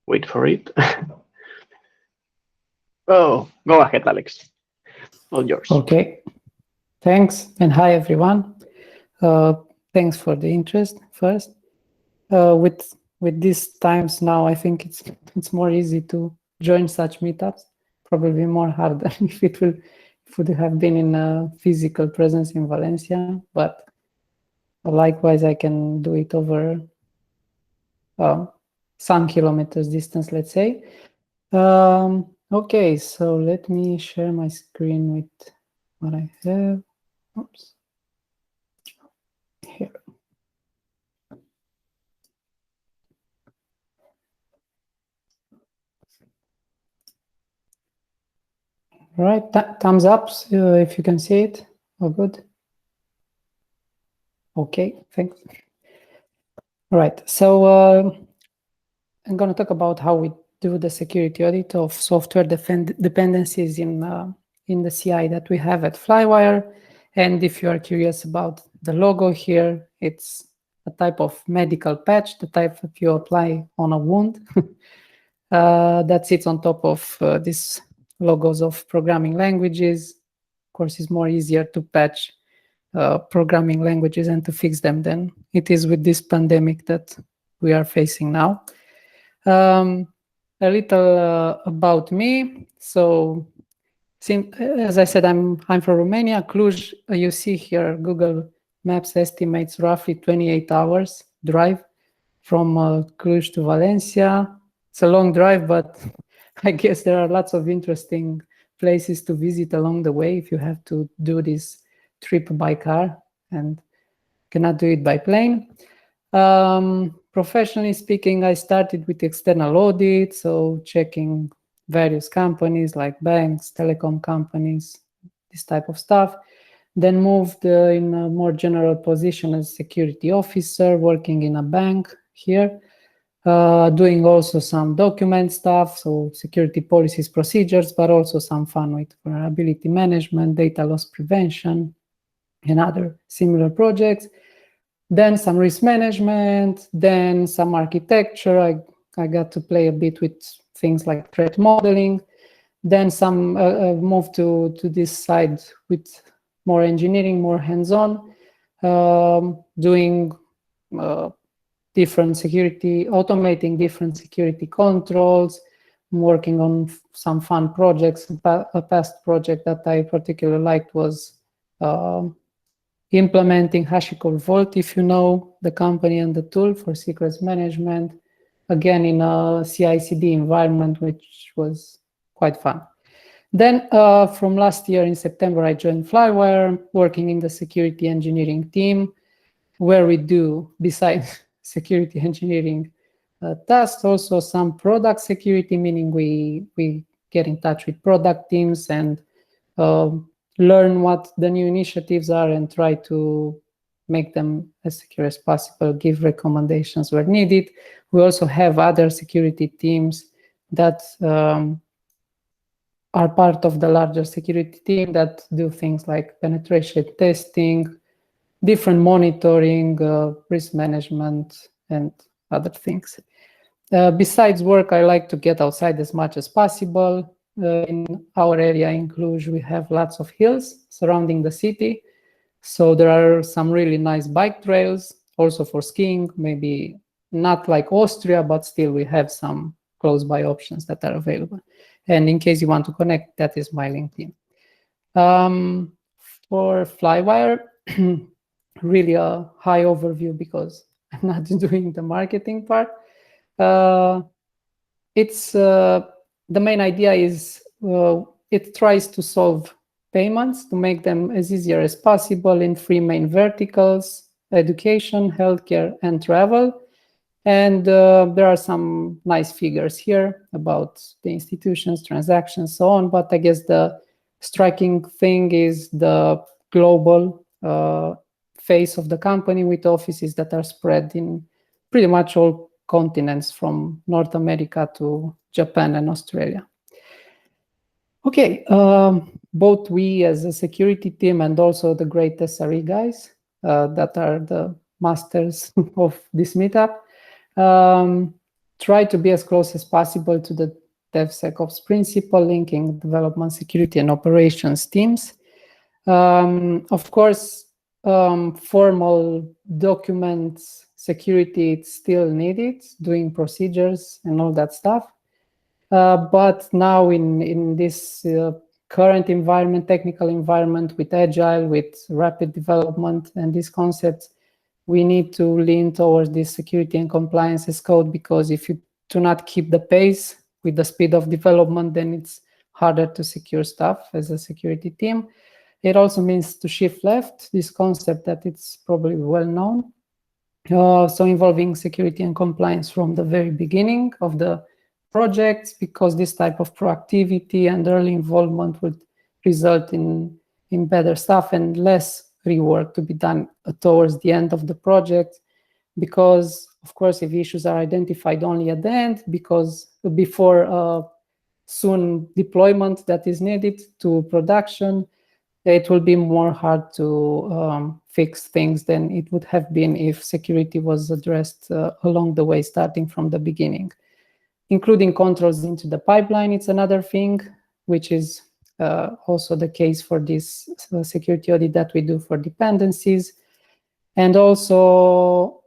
Wait for it. Oh, go ahead, Alex. All yours. Okay, thanks, and hi everyone. Thanks for the interest first. With these times now, I think it's more easy to join such meetups. Probably more harder if it would have been in a physical presence in Valencia, but likewise I can do it over some kilometers distance, let's say. Okay, so let me share my screen with what I have. Oops. Here. All right, thumbs up if you can see it. Oh, good. Okay, thanks. All right, so I'm going to talk about how we do the security audit of software dependencies in the CI that we have at Flywire. And if you are curious about the logo here, it's a type of medical patch, the type that you apply on a wound that sits on top of these logos of programming languages. Of course, it's more easier to patch programming languages and to fix them than it is with this pandemic that we are facing now. A little about me. So, as I said, I'm from Romania, Cluj. You see here, Google Maps estimates roughly 28 hours drive from Cluj to Valencia. It's a long drive, but I guess there are lots of interesting places to visit along the way if you have to do this trip by car and cannot do it by plane. Professionally speaking, I started with external audit, so checking various companies like banks, telecom companies, this type of stuff. Then moved in a more general position as security officer, working in a bank here, doing also some document stuff, so security policies, procedures, but also some fun with vulnerability management, data loss prevention, and other similar projects. Then some risk management, then some architecture. I got to play a bit with things like threat modeling. Then some moved to this side with more engineering, more hands-on, doing different security, automating different security controls, working on some fun projects. A past project that I particularly liked was implementing HashiCorp Vault, if you know the company and the tool for secrets management, again in a CI/CD environment, which was quite fun. Then from last year in September, I joined Flywire, working in the security engineering team, where we do, besides security engineering tasks, also some product security, meaning we get in touch with product teams and learn what the new initiatives are and try to make them as secure as possible, give recommendations where needed. We also have other security teams that are part of the larger security team that do things like penetration testing, different monitoring, risk management, and other things. Besides work, I like to get outside as much as possible. In our area in Cluj, we have lots of hills surrounding the city. So there are some really nice bike trails, also for skiing, maybe not like Austria, but still we have some close by options that are available. And in case you want to connect, that is my LinkedIn. For Flywire, really a high overview because I'm not doing the marketing part. The main idea is it tries to solve payments to make them as easier as possible in three main verticals: education, healthcare, and travel. And there are some nice figures here about the institutions, transactions, so on. But I guess the striking thing is the global face of the company, with offices that are spread in pretty much all continents from North America to Japan and Australia. Okay, both we as a security team and also the great SRE guys that are the masters of this meetup try to be as close as possible to the DevSecOps principle, linking development, security, and operations teams. Of course, formal documents security, it's still needed, doing procedures and all that stuff. But now in this current environment, technical environment with agile, with rapid development and these concepts, we need to lean towards this security and compliance as code, because if you do not keep the pace with the speed of development, then it's harder to secure stuff as a security team. It also means to shift left, this concept that it's probably well known. So involving security and compliance from the very beginning of the projects, because this type of proactivity and early involvement would result in better stuff and less rework to be done towards the end of the project. Because, of course, if issues are identified only at the end, because before soon deployment that is needed to production, it will be more hard to fix things than it would have been if security was addressed along the way, starting from the beginning. Including controls into the pipeline, it's another thing, which is also the case for this security audit that we do for dependencies. And also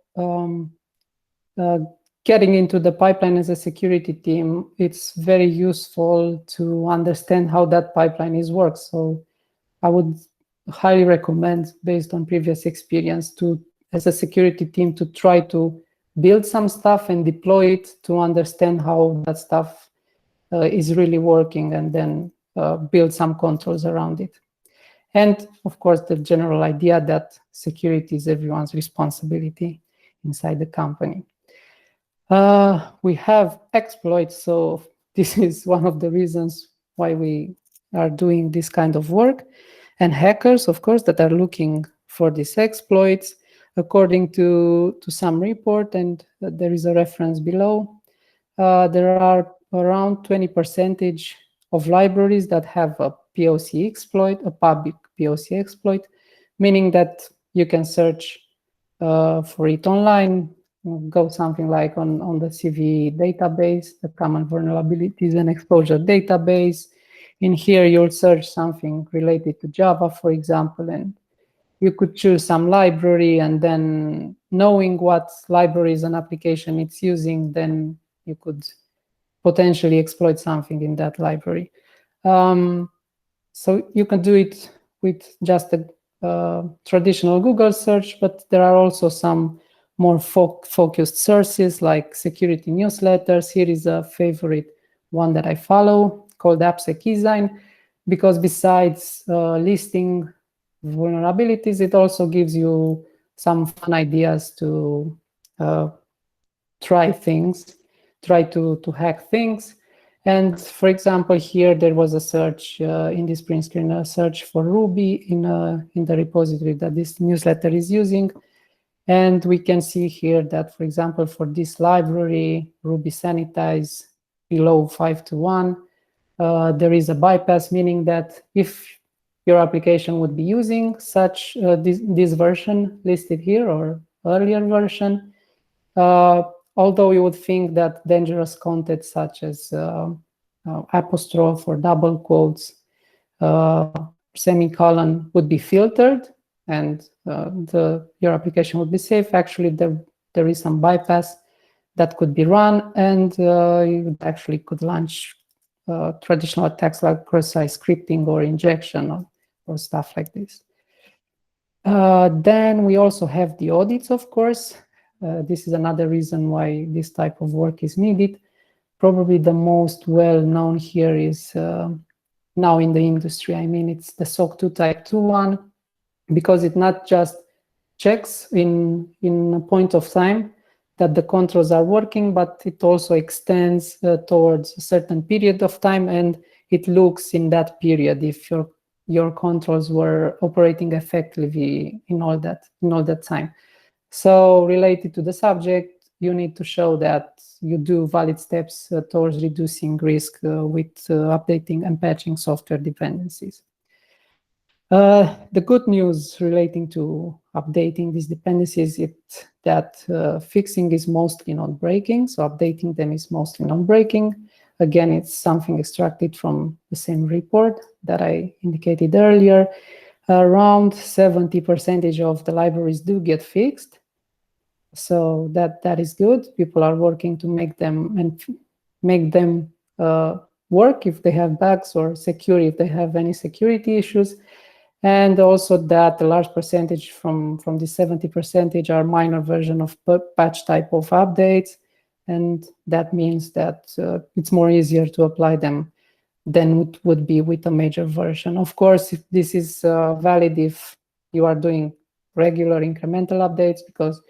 getting into the pipeline as a security team, it's very useful to understand how that pipeline works. So I would highly recommend, based on previous experience, to, as a security team, to try to build some stuff and deploy it to understand how that stuff is really working, and then build some controls around it. And of course, the general idea that security is everyone's responsibility inside the company. We have exploits, so this is one of the reasons why we are doing this kind of work. And hackers, of course, that are looking for these exploits. According to some report, and there is a reference below, there are around 20% of libraries that have a POC exploit, a public POC exploit, meaning that you can search for it online, go something like on the CV database, the common vulnerabilities and exposure database. In here, you'll search something related to Java, for example, and you could choose some library, and then knowing what libraries and application it's using, then you could potentially exploit something in that library. So you can do it with just a traditional Google search, but there are also some more focused sources like security newsletters. Here is a favorite one that I follow called AppSecDesign, because besides listing vulnerabilities, it also gives you some fun ideas to try to hack things. And for example, here there was a search in this print screen, a search for Ruby in the repository that this newsletter is using. And we can see here that, for example, for this library, Ruby Sanitize below 5.2.1, there is a bypass, meaning that if your application would be using such this version listed here or earlier version, although you would think that dangerous content such as apostrophe or double quotes, semicolon would be filtered, and your application would be safe. Actually, there is some bypass that could be run, and you actually could launch traditional attacks like cross-site scripting or injection or stuff like this. Then we also have the audits, of course. This is another reason why this type of work is needed. Probably the most well-known here is now in the industry. I mean, it's the SOC 2 Type 2 one, because it not just checks in a point of time that the controls are working, but it also extends towards a certain period of time, and it looks in that period if your controls were operating effectively in all that time. So related to the subject, you need to show that you do valid steps towards reducing risk with updating and patching software dependencies. The good news relating to updating these dependencies is that fixing is mostly not breaking, so updating them is mostly not breaking. Again, it's something extracted from the same report that I indicated earlier. Around 70% of the libraries do get fixed, so that is good. People are working to make them work if they have bugs, or secure if they have any security issues. And also that a large percentage from the 70% are minor version of patch type of updates. And that means that it's more easier to apply them than it would be with a major version. Of course, if this is valid if you are doing regular incremental updates, because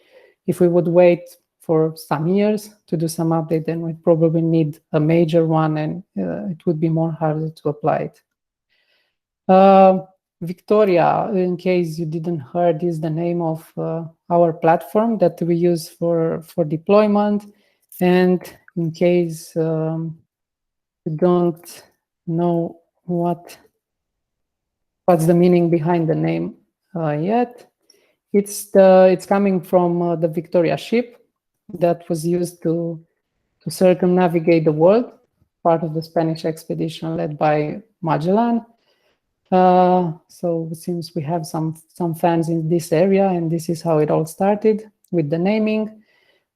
if we would wait for some years to do some update, then we probably need a major one, and it would be more harder to apply it. Victoria, in case you didn't heard, is the name of our platform that we use for deployment. And in case you don't know what's the meaning behind the name yet, it's coming from the Victoria ship that was used to circumnavigate the world, part of the Spanish expedition led by Magellan. So it seems we have some fans in this area, and this is how it all started with the naming.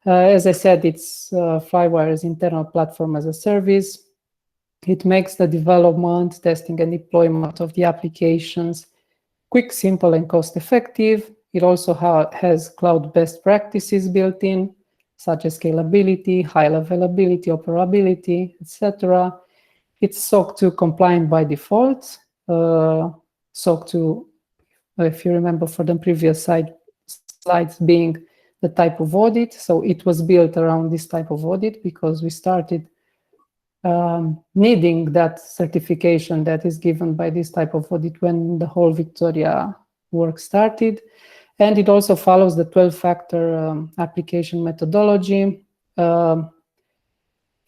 As I said, it's Flywire's internal platform as a service. It makes the development, testing, and deployment of the applications quick, simple, and cost-effective. It also has cloud best practices built in, such as scalability, high availability, operability, etc. It's SOC 2 compliant by default. SOC 2, if you remember for the previous slides, being the type of audit. So it was built around this type of audit because we started needing that certification that is given by this type of audit when the whole Victoria work started. And it also follows the 12-factor application methodology.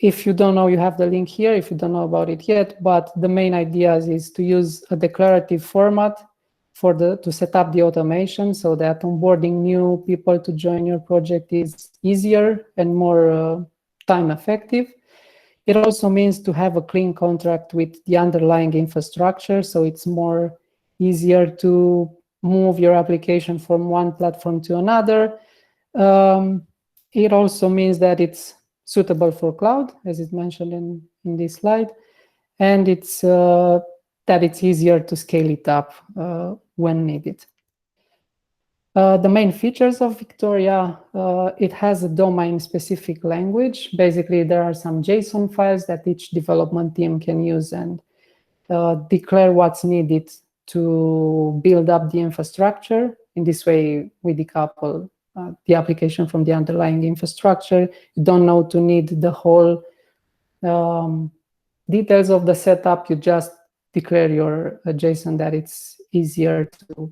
If you don't know, you have the link here if you don't know about it yet, but the main idea is to use a declarative format to set up the automation so that onboarding new people to join your project is easier and more time effective. It also means to have a clean contract with the underlying infrastructure, so it's more easier to move your application from one platform to another. It also means that it's suitable for cloud, as it's mentioned in this slide, and it's that it's easier to scale it up when needed. The main features of Victoria, it has a domain-specific language. Basically, there are some JSON files that each development team can use and declare what's needed to build up the infrastructure. In this way, we decouple the application from the underlying infrastructure. You don't know to need the whole details of the setup. You just declare your JSON that it's easier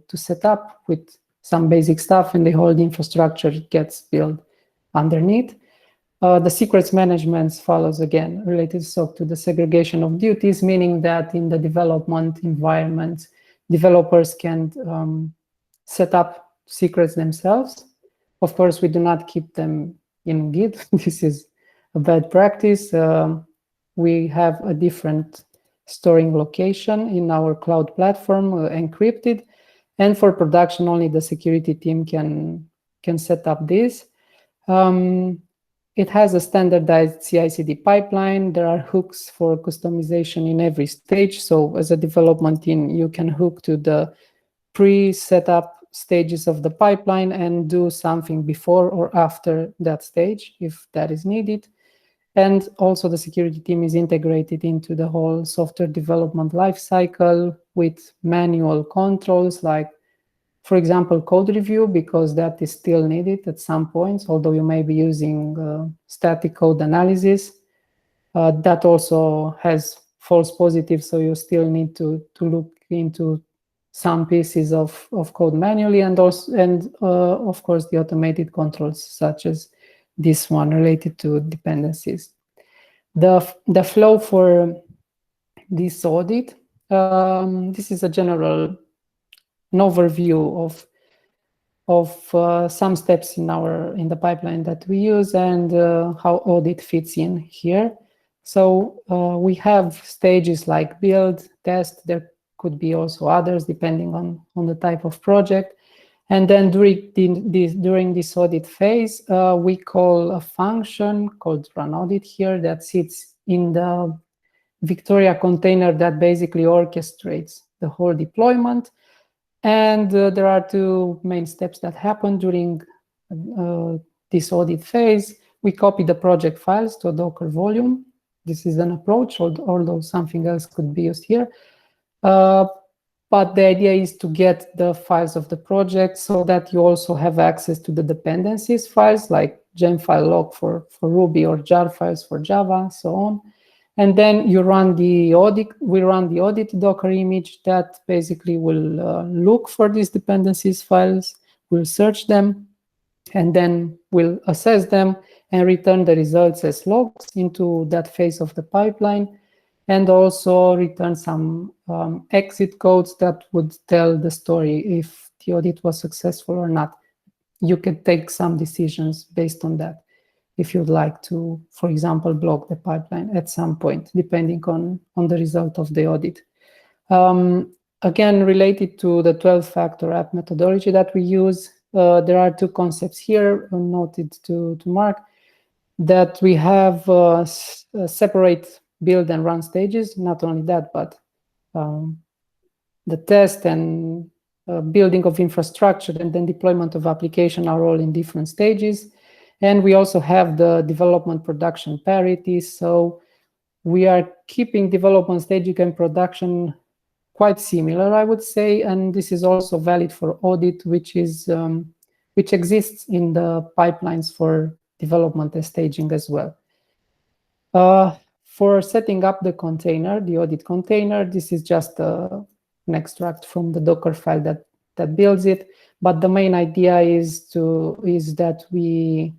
to set up with some basic stuff, and the whole infrastructure gets built underneath. The secrets management follows, again, related SOC to the segregation of duties, meaning that in the development environment, developers can set up secrets themselves. Of course, we do not keep them in Git. This is a bad practice. We have a different storing location in our cloud platform, encrypted. And for production, only the security team can set up this. It has a standardized CI/CD pipeline. There are hooks for customization in every stage. So as a development team, you can hook to the pre-setup stages of the pipeline and do something before or after that stage, if that is needed. And also the security team is integrated into the whole software development lifecycle with manual controls, like, for example, code review, because that is still needed at some points, although you may be using static code analysis. That also has false positives, so you still need to look into some pieces of code manually, and of course the automated controls such as this one related to dependencies. The flow for this audit, this is a general overview of some steps in the pipeline that we use and how audit fits in here. So we have stages like build, test. There could be also others depending on the type of project. And then during this audit phase, we call a function called run audit here that sits in the Victoria container that basically orchestrates the whole deployment. And there are two main steps that happen during this audit phase. We copy the project files to a Docker volume. This is an approach, although something else could be used here. But the idea is to get the files of the project so that you also have access to the dependencies files like gemfile log for Ruby or jar files for Java, so on. And then you run the audit. We run the audit Docker image that basically will look for these dependencies files, will search them, and then will assess them and return the results as logs into that phase of the pipeline, and also return some exit codes that would tell the story if the audit was successful or not. You can take some decisions based on that if you'd like to, for example, block the pipeline at some point, depending on the result of the audit. Again, related to the 12-factor app methodology that we use, there are two concepts here noted to Mark, that we have separate build and run stages. Not only that, but the test and building of infrastructure and then deployment of application are all in different stages. And we also have the development production parity. So we are keeping development staging and production quite similar, I would say. And this is also valid for audit, which exists in the pipelines for development and staging as well. For setting up the container, the audit container, this is just an extract from the Docker file that builds it. But the main idea is that we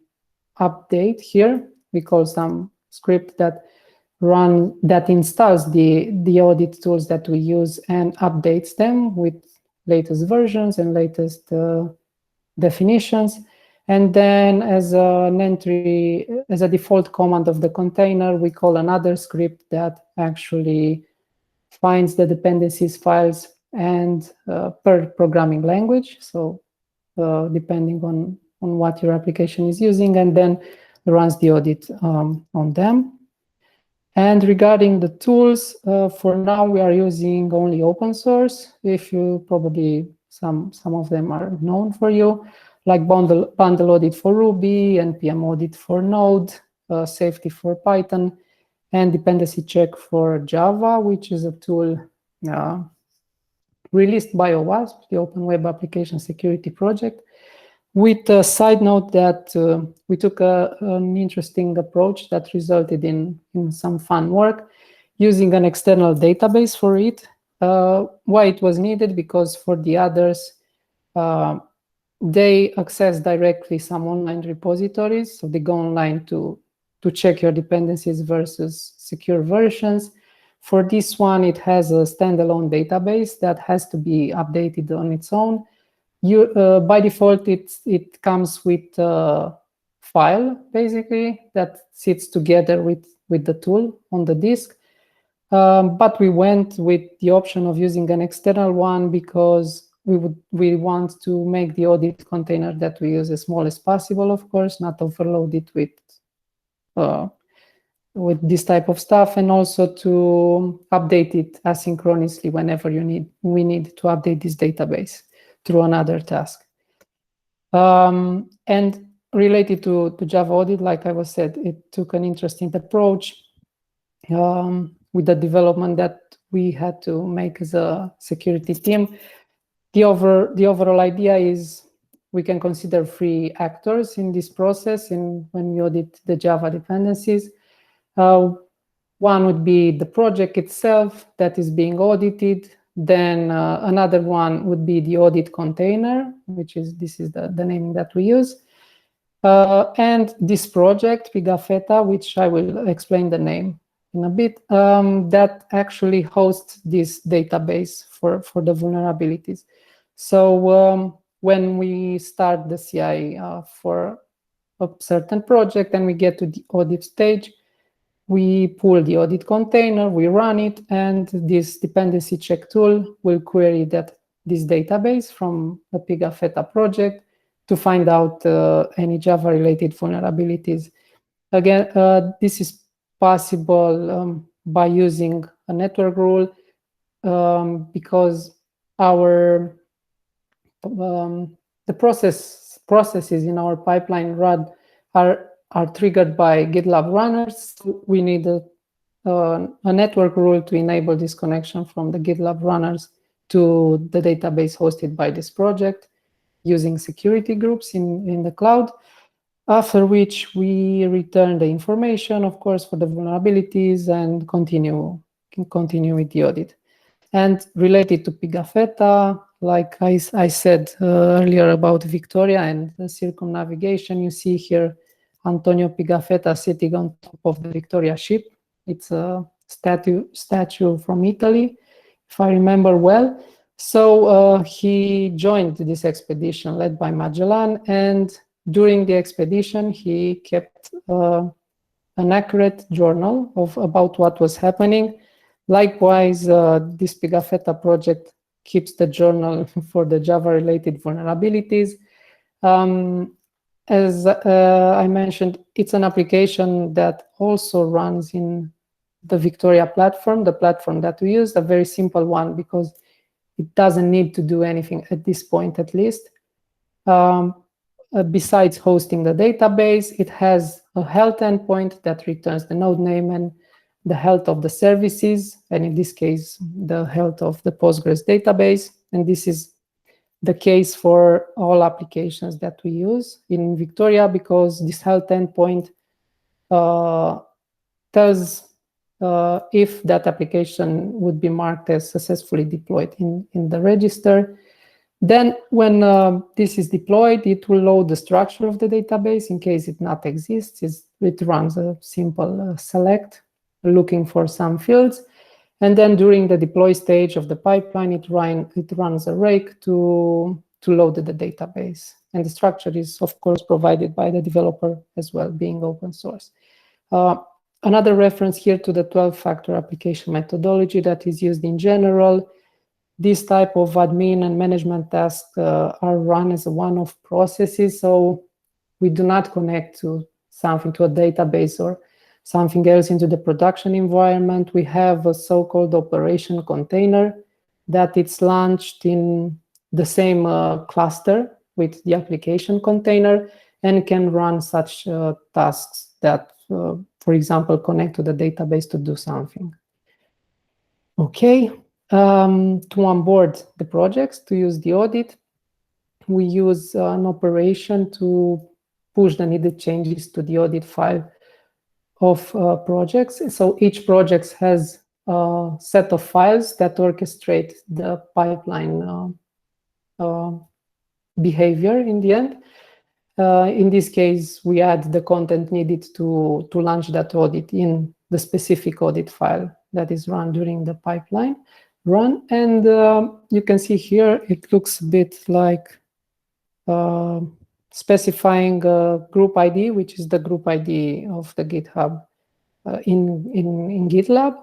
update here. We call some script that installs the audit tools that we use and updates them with latest versions and latest definitions. And then as an entry, as a default command of the container, we call another script that actually finds the dependencies files and per programming language. So depending on what your application is using, and then runs the audit on them. And regarding the tools, for now we are using only open source. If you probably, some of them are known for you, like bundle audit for Ruby, npm audit for Node, safety for Python, and dependency check for Java, which is a tool released by OWASP, the Open Web Application Security Project. With a side note that we took an interesting approach that resulted in some fun work using an external database for it. Why it was needed? Because for the others, they access directly some online repositories. So they go online to check your dependencies versus secure versions. For this one, it has a standalone database that has to be updated on its own. By default, it comes with a file, basically, that sits together with the tool on the disk. But we went with the option of using an external one because we want to make the audit container that we use as small as possible, of course, not overload it with this type of stuff, and also to update it asynchronously whenever we need to update this database through another task. And related to Java audit, like I was said, it took an interesting approach with the development that we had to make as a security team. The overall idea is we can consider 3 actors in this process when we audit the Java dependencies. One would be the project itself that is being audited. Then another one would be the audit container, this is the name that we use. And this project, Pigafetta, which I will explain the name in a bit, that actually hosts this database for the vulnerabilities. So when we start the CI for a certain project and we get to the audit stage, we pull the audit container, we run it, and this dependency check tool will query this database from the Pigafetta project to find out any Java-related vulnerabilities. Again, this is possible by using a network rule because the processes in our pipeline run are triggered by GitLab runners. We need a network rule to enable this connection from the GitLab runners to the database hosted by this project using security groups in the cloud, after which we return the information, of course, for the vulnerabilities and continue with the audit. And related to Pigafetta, like I said earlier about Victoria and the circumnavigation, you see here Antonio Pigafetta sitting on top of the Victoria ship. It's a statue from Italy, if I remember well. So he joined this expedition led by Magellan, and during the expedition, he kept an accurate journal about what was happening. Likewise, this Pigafetta project keeps the journal for the Java-related vulnerabilities. As I mentioned, it's an application that also runs in the Victoria platform, the platform that we use, a very simple one, because it doesn't need to do anything at this point, at least. Besides hosting the database, it has a health endpoint that returns the node name and the health of the services, and in this case, the health of the Postgres database. And this is the case for all applications that we use in Victoria, because this health endpoint tells if that application would be marked as successfully deployed in the register. Then when this is deployed, it will load the structure of the database. In case it not exists, it runs a simple select, looking for some fields. And then during the deploy stage of the pipeline, it runs a rake to load the database. And the structure is, of course, provided by the developer as well, being open source. Another reference here to the 12-factor application methodology that is used in general. This type of admin and management tasks are run as a one-off processes, so we do not connect to something, to a database or something else into the production environment. We have a so-called operation container that it's launched in the same cluster with the application container and can run such tasks that, for example, connect to the database to do something. Okay, to onboard the projects, to use the audit, we use an operation to push the needed changes to the audit file of projects. So each project has a set of files that orchestrate the pipeline behavior in the end. In this case, we add the content needed to launch that audit in the specific audit file that is run during the pipeline run. And you can see here, it looks a bit like specifying a group ID, which is the group ID of the GitHub in GitLab,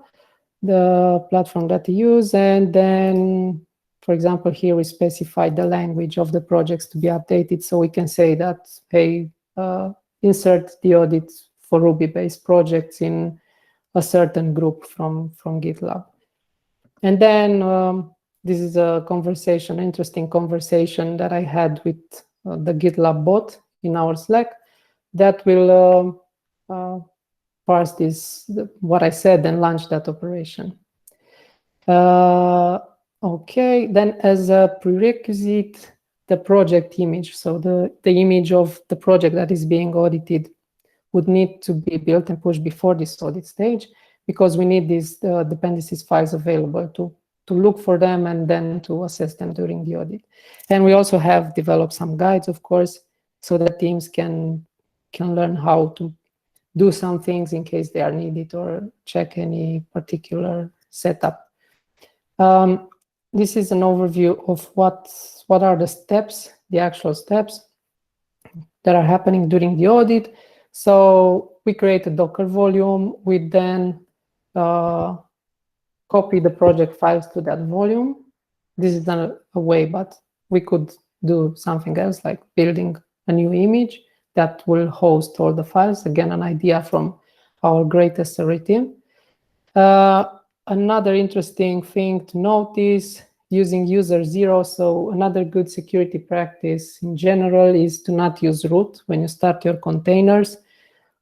the platform that you use. And then, for example, here we specify the language of the projects to be updated. So we can say that, hey, insert the audit for Ruby-based projects in a certain group from GitLab. And then this is a conversation, interesting conversation that I had with the GitLab bot in our Slack that will parse what I said and launch that operation. Okay, then as a prerequisite, the project image. So the image of the project that is being audited would need to be built and pushed before this audit stage, because we need these dependencies files available to look for them and then to assess them during the audit. And we also have developed some guides, of course, so that teams can learn how to do some things in case they are needed or check any particular setup. this is an overview of what are the steps, the actual steps that are happening during the audit. So we create a Docker volume. We then copy the project files to that volume. This is not a way, but we could do something else, like building a new image that will host all the files. Again, an idea from our great SRE team. Another interesting thing to notice, using user zero. So another good security practice in general is to not use root when you start your containers.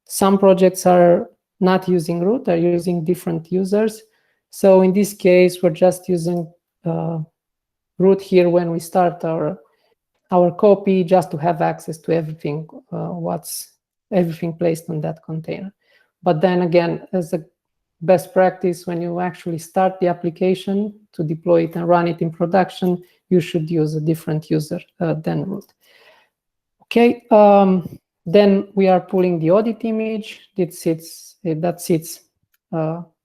Some projects are not using root, they're using different users. So in this case, we're just using root here when we start our copy, just to have access to everything, everything placed on that container. But then again, as a best practice, when you actually start the application to deploy it and run it in production, you should use a different user than root. Okay, then we are pulling the audit image that sits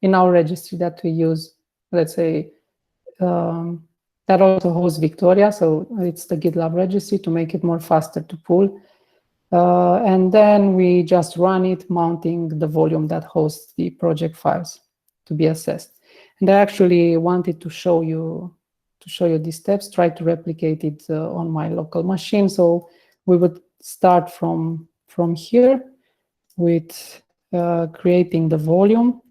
in our registry that we use, let's say, that also hosts Victoria, so it's the GitLab registry to make it more faster to pull. And then we just run it, mounting the volume that hosts the project files to be assessed. And I actually wanted to show you these steps, try to replicate it on my local machine. So we would start from here with creating the volume,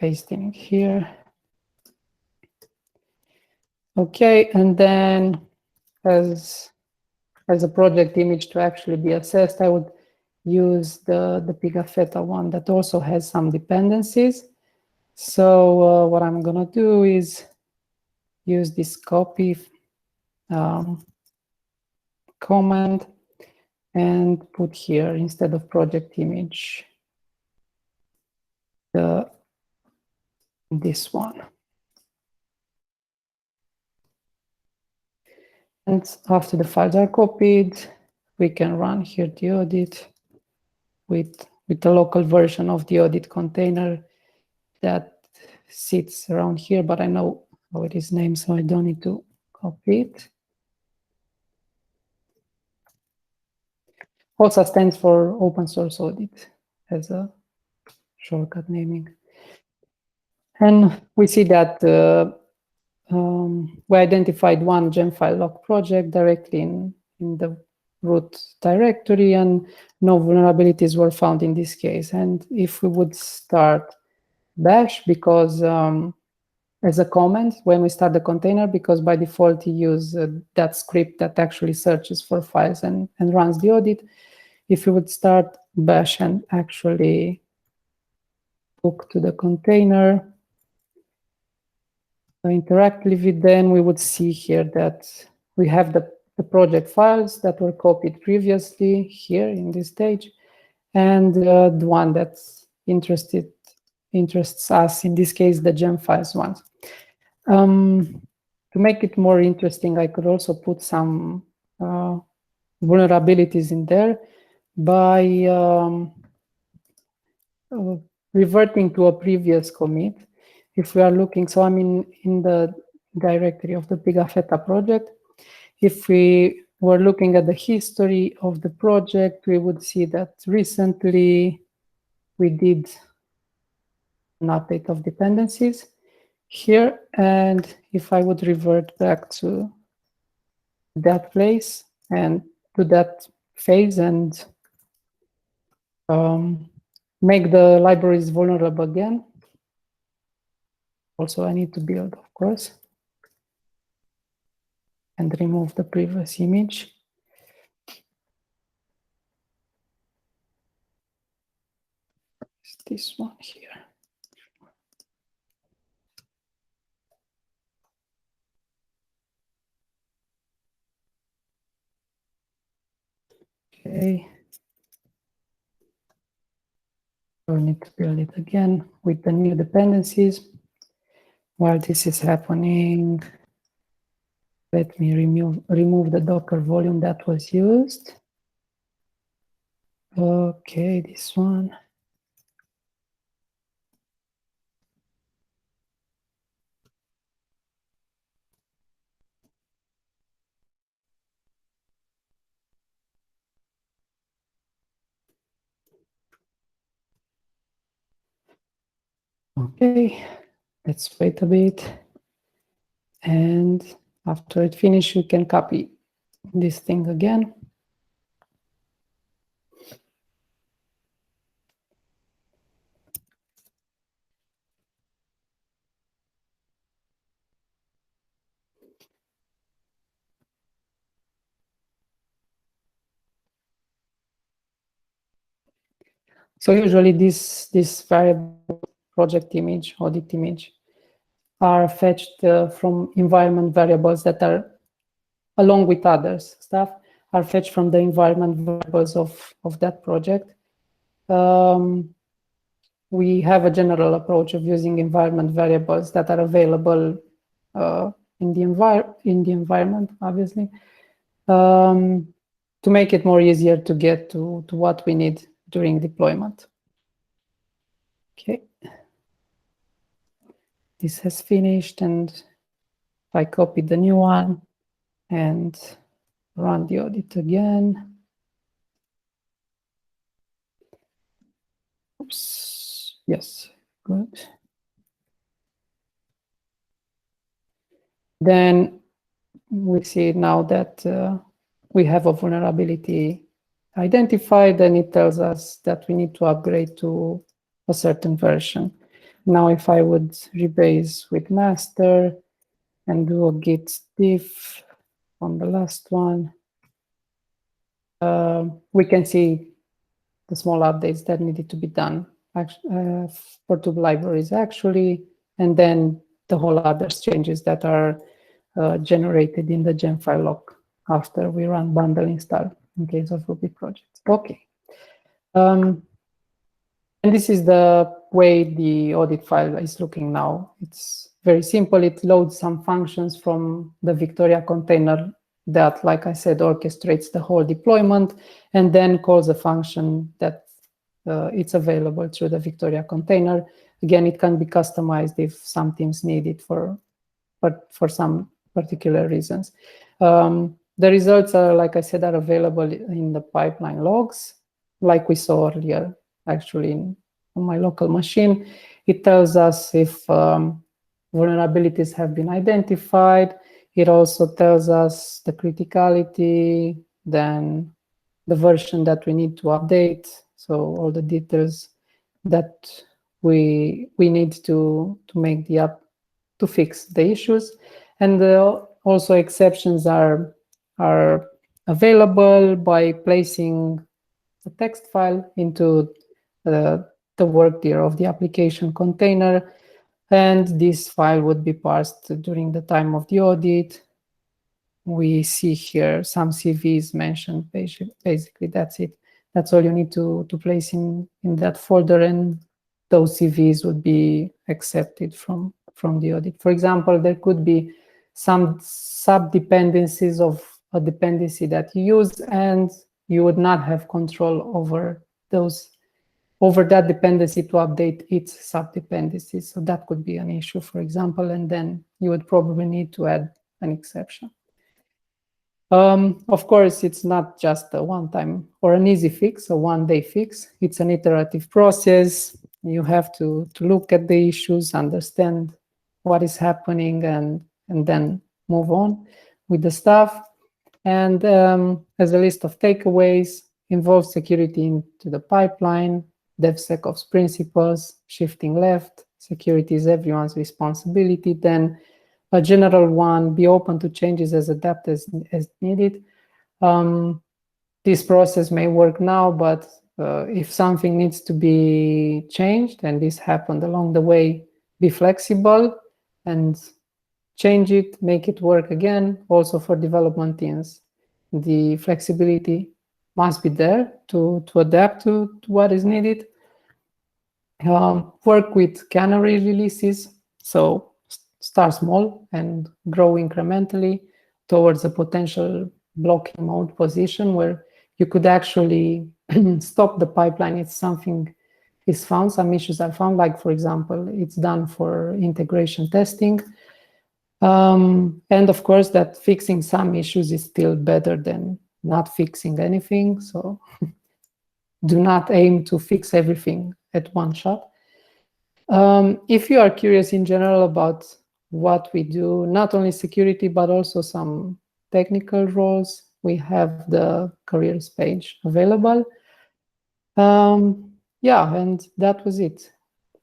pasting it here. Okay, and then as a project image to actually be assessed, I would use the Pigafetta one that also has some dependencies. So what I'm gonna do is use this copy command and put here, instead of project image, this one. And after the files are copied, we can run here the audit with the local version of the audit container that sits around here, but I know how it is named, so I don't need to copy it. Also stands for open source audit as a shortcut naming. And we see that we identified one Gemfile log project directly in the root directory, and no vulnerabilities were found in this case. And if we would start bash, because as a comment when we start the container, because by default you use that script that actually searches for files and runs the audit. If you would start bash and actually hook to the container, interact with it, then we would see here that we have the project files that were copied previously here in this stage, and the one that's interests us, in this case, the gem files ones. To make it more interesting, I could also put some vulnerabilities in there by reverting to a previous commit. If we are looking, so I'm in the directory of the Pigafetta project. If we were looking at the history of the project, we would see that recently we did an update of dependencies here. And if I would revert back to that place and to that phase and make the libraries vulnerable again. Also, I need to build, of course, and remove the previous image. It's this one here. Okay. I need to build it again with the new dependencies. While this is happening, let me remove the Docker volume that was used. Okay, this one. Okay, let's wait a bit. And after it finishes, we can copy this thing again. So usually this variable project image, audit image, are fetched from environment variables that are, along with others stuff, are fetched from the environment variables of that project. We have a general approach of using environment variables that are available in the environment, obviously, to make it more easier to get to what we need during deployment. Okay. This has finished, and if I copy the new one and run the audit again. Oops. Yes, good. Then we see now that we have a vulnerability identified, and it tells us that we need to upgrade to a certain version. Now, if I would rebase with master and do a git diff on the last one, we can see the small updates that needed to be done for two libraries actually, and then the whole other changes that are generated in the gem file log after we run bundle install in case of Ruby projects. Okay. And this is the way the audit file is looking now. It's very simple. It loads some functions from the Victoria container that, like I said, orchestrates the whole deployment, and then calls a function that it's available through the Victoria container. Again, it can be customized if something's needed for some particular reasons. The results are, like I said, are available in the pipeline logs, like we saw earlier, actually on my local machine. It tells us if vulnerabilities have been identified. It also tells us the criticality, then the version that we need to update. So all the details that we need to make the app to fix the issues. And also exceptions are available by placing a text file into the work tier of the application container. And this file would be parsed during the time of the audit. We see here some CVs mentioned. Basically, that's it. That's all you need to place in that folder, and those CVs would be accepted from the audit. For example, there could be some sub-dependencies of a dependency that you use, and you would not have control over that dependency to update its sub-dependencies. So that could be an issue, for example, and then you would probably need to add an exception. Of course, it's not just a one-time or an easy fix, a one-day fix. It's an iterative process. You have to look at the issues, understand what is happening, and then move on with the stuff. And as a list of takeaways, involve security into the pipeline, DevSecOps principles, shifting left, security is everyone's responsibility. Then a general one, be open to changes as adapted as needed. This process may work now, but if something needs to be changed, and this happened along the way, be flexible and change it, make it work again. Also for development teams, the flexibility must be there to adapt to what is needed. Work with canary releases, so start small and grow incrementally towards a potential blocking mode position where you could actually stop the pipeline if something is found, some issues are found, like, for example, it's done for integration testing. And of course, that fixing some issues is still better than not fixing anything. So do not aim to fix everything at one shot. If you are curious in general about what we do, not only security, but also some technical roles, we have the careers page available. Yeah, and that was it.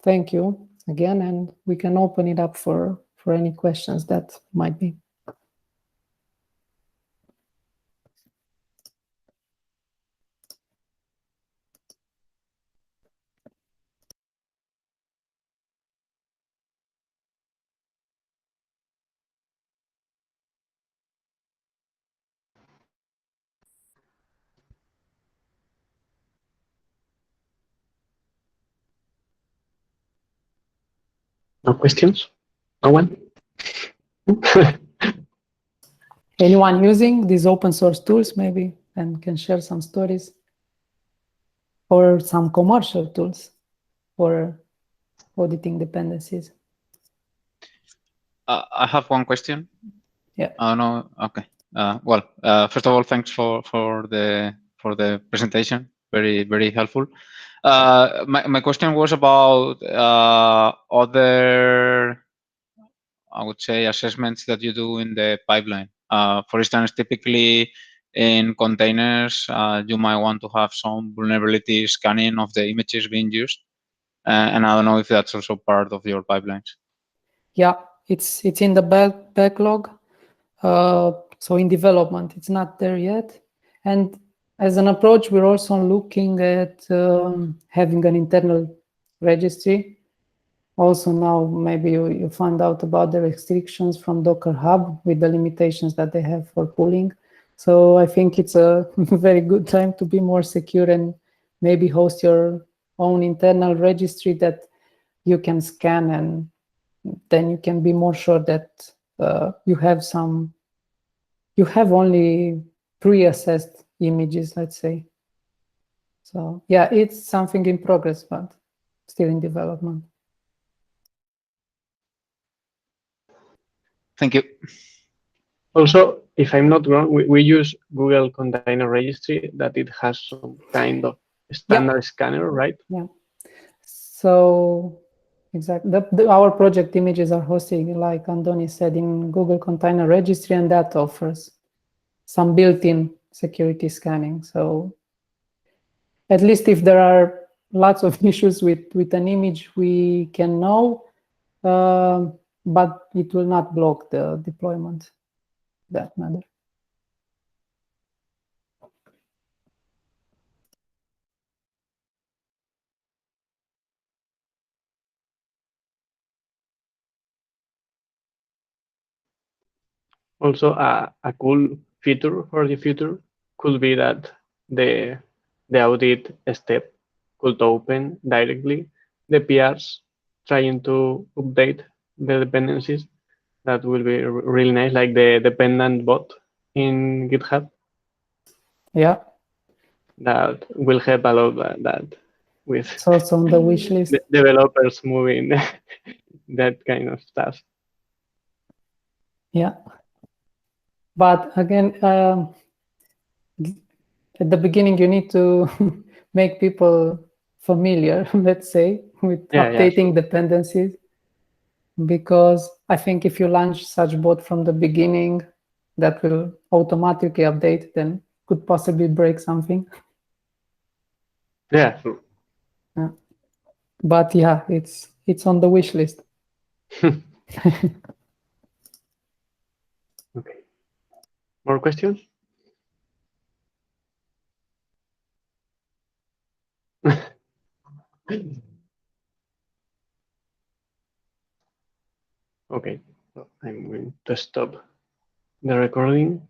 Thank you again, and we can open it up for any questions that might be. No questions? No one? Anyone using these open source tools maybe and can share some stories or some commercial tools for auditing dependencies? I have one question. Yeah. I don't know. Okay. Well, first of all, thanks for the presentation. Very helpful. My question was about other, I would say, assessments that you do in the pipeline. For instance, typically in containers, you might want to have some vulnerability scanning of the images being used, and I don't know if that's also part of your pipelines. Yeah, it's in the backlog. So in development, it's not there yet. And as an approach, we're also looking at having an internal registry. Also now, maybe you found out about the restrictions from Docker Hub with the limitations that they have for pooling. So I think it's a very good time to be more secure and maybe host your own internal registry that you can scan, and then you can be more sure that you have only pre-assessed images, let's say. So yeah, it's something in progress, but still in development. Thank you. Also, if I'm not wrong, we use Google Container Registry, that it has some kind of standard scanner, right? Yeah. So exactly, our project images are hosted, like Andoni said, in Google Container Registry, and that offers some built-in security scanning. So at least if there are lots of issues with an image, we can know, but it will not block the deployment, that matter. Also, a cool feature for the future could be that the audit step could open directly the PRs trying to update the dependencies. That will be really nice, like the dependent bot in GitHub. Yeah. That will help a lot that with It's also on the wish list. developers moving that kind of stuff. Yeah. But again, at the beginning, you need to make people familiar, let's say, with updating dependencies. Because I think if you launch such bot from the beginning, that will automatically update, then could possibly break something. Yeah, sure. Yeah. But yeah, it's on the wish list. Okay. More questions? Okay, so I'm going to stop the recording.